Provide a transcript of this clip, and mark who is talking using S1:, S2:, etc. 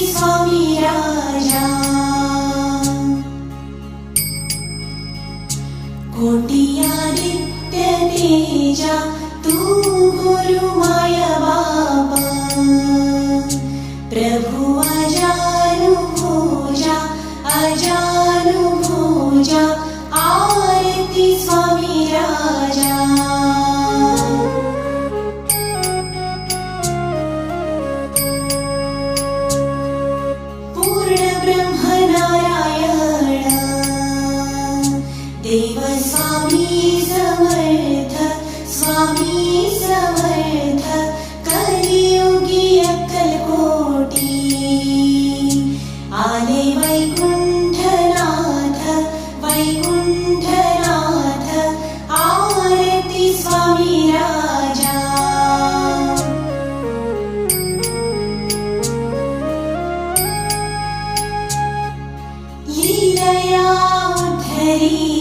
S1: स्वामी राजा कोटी आदित्य तेजा तू गुरु माया बाबा प्रभु अजानु भोजा आरती स्वामी राजा पूर्ण ब्रह्म नारायण देव स्वामी समर्थ कलियुगी अक्कलकोटी आले वैकुंठनाथ आरती स्वामी राजा लीलया उद्धरी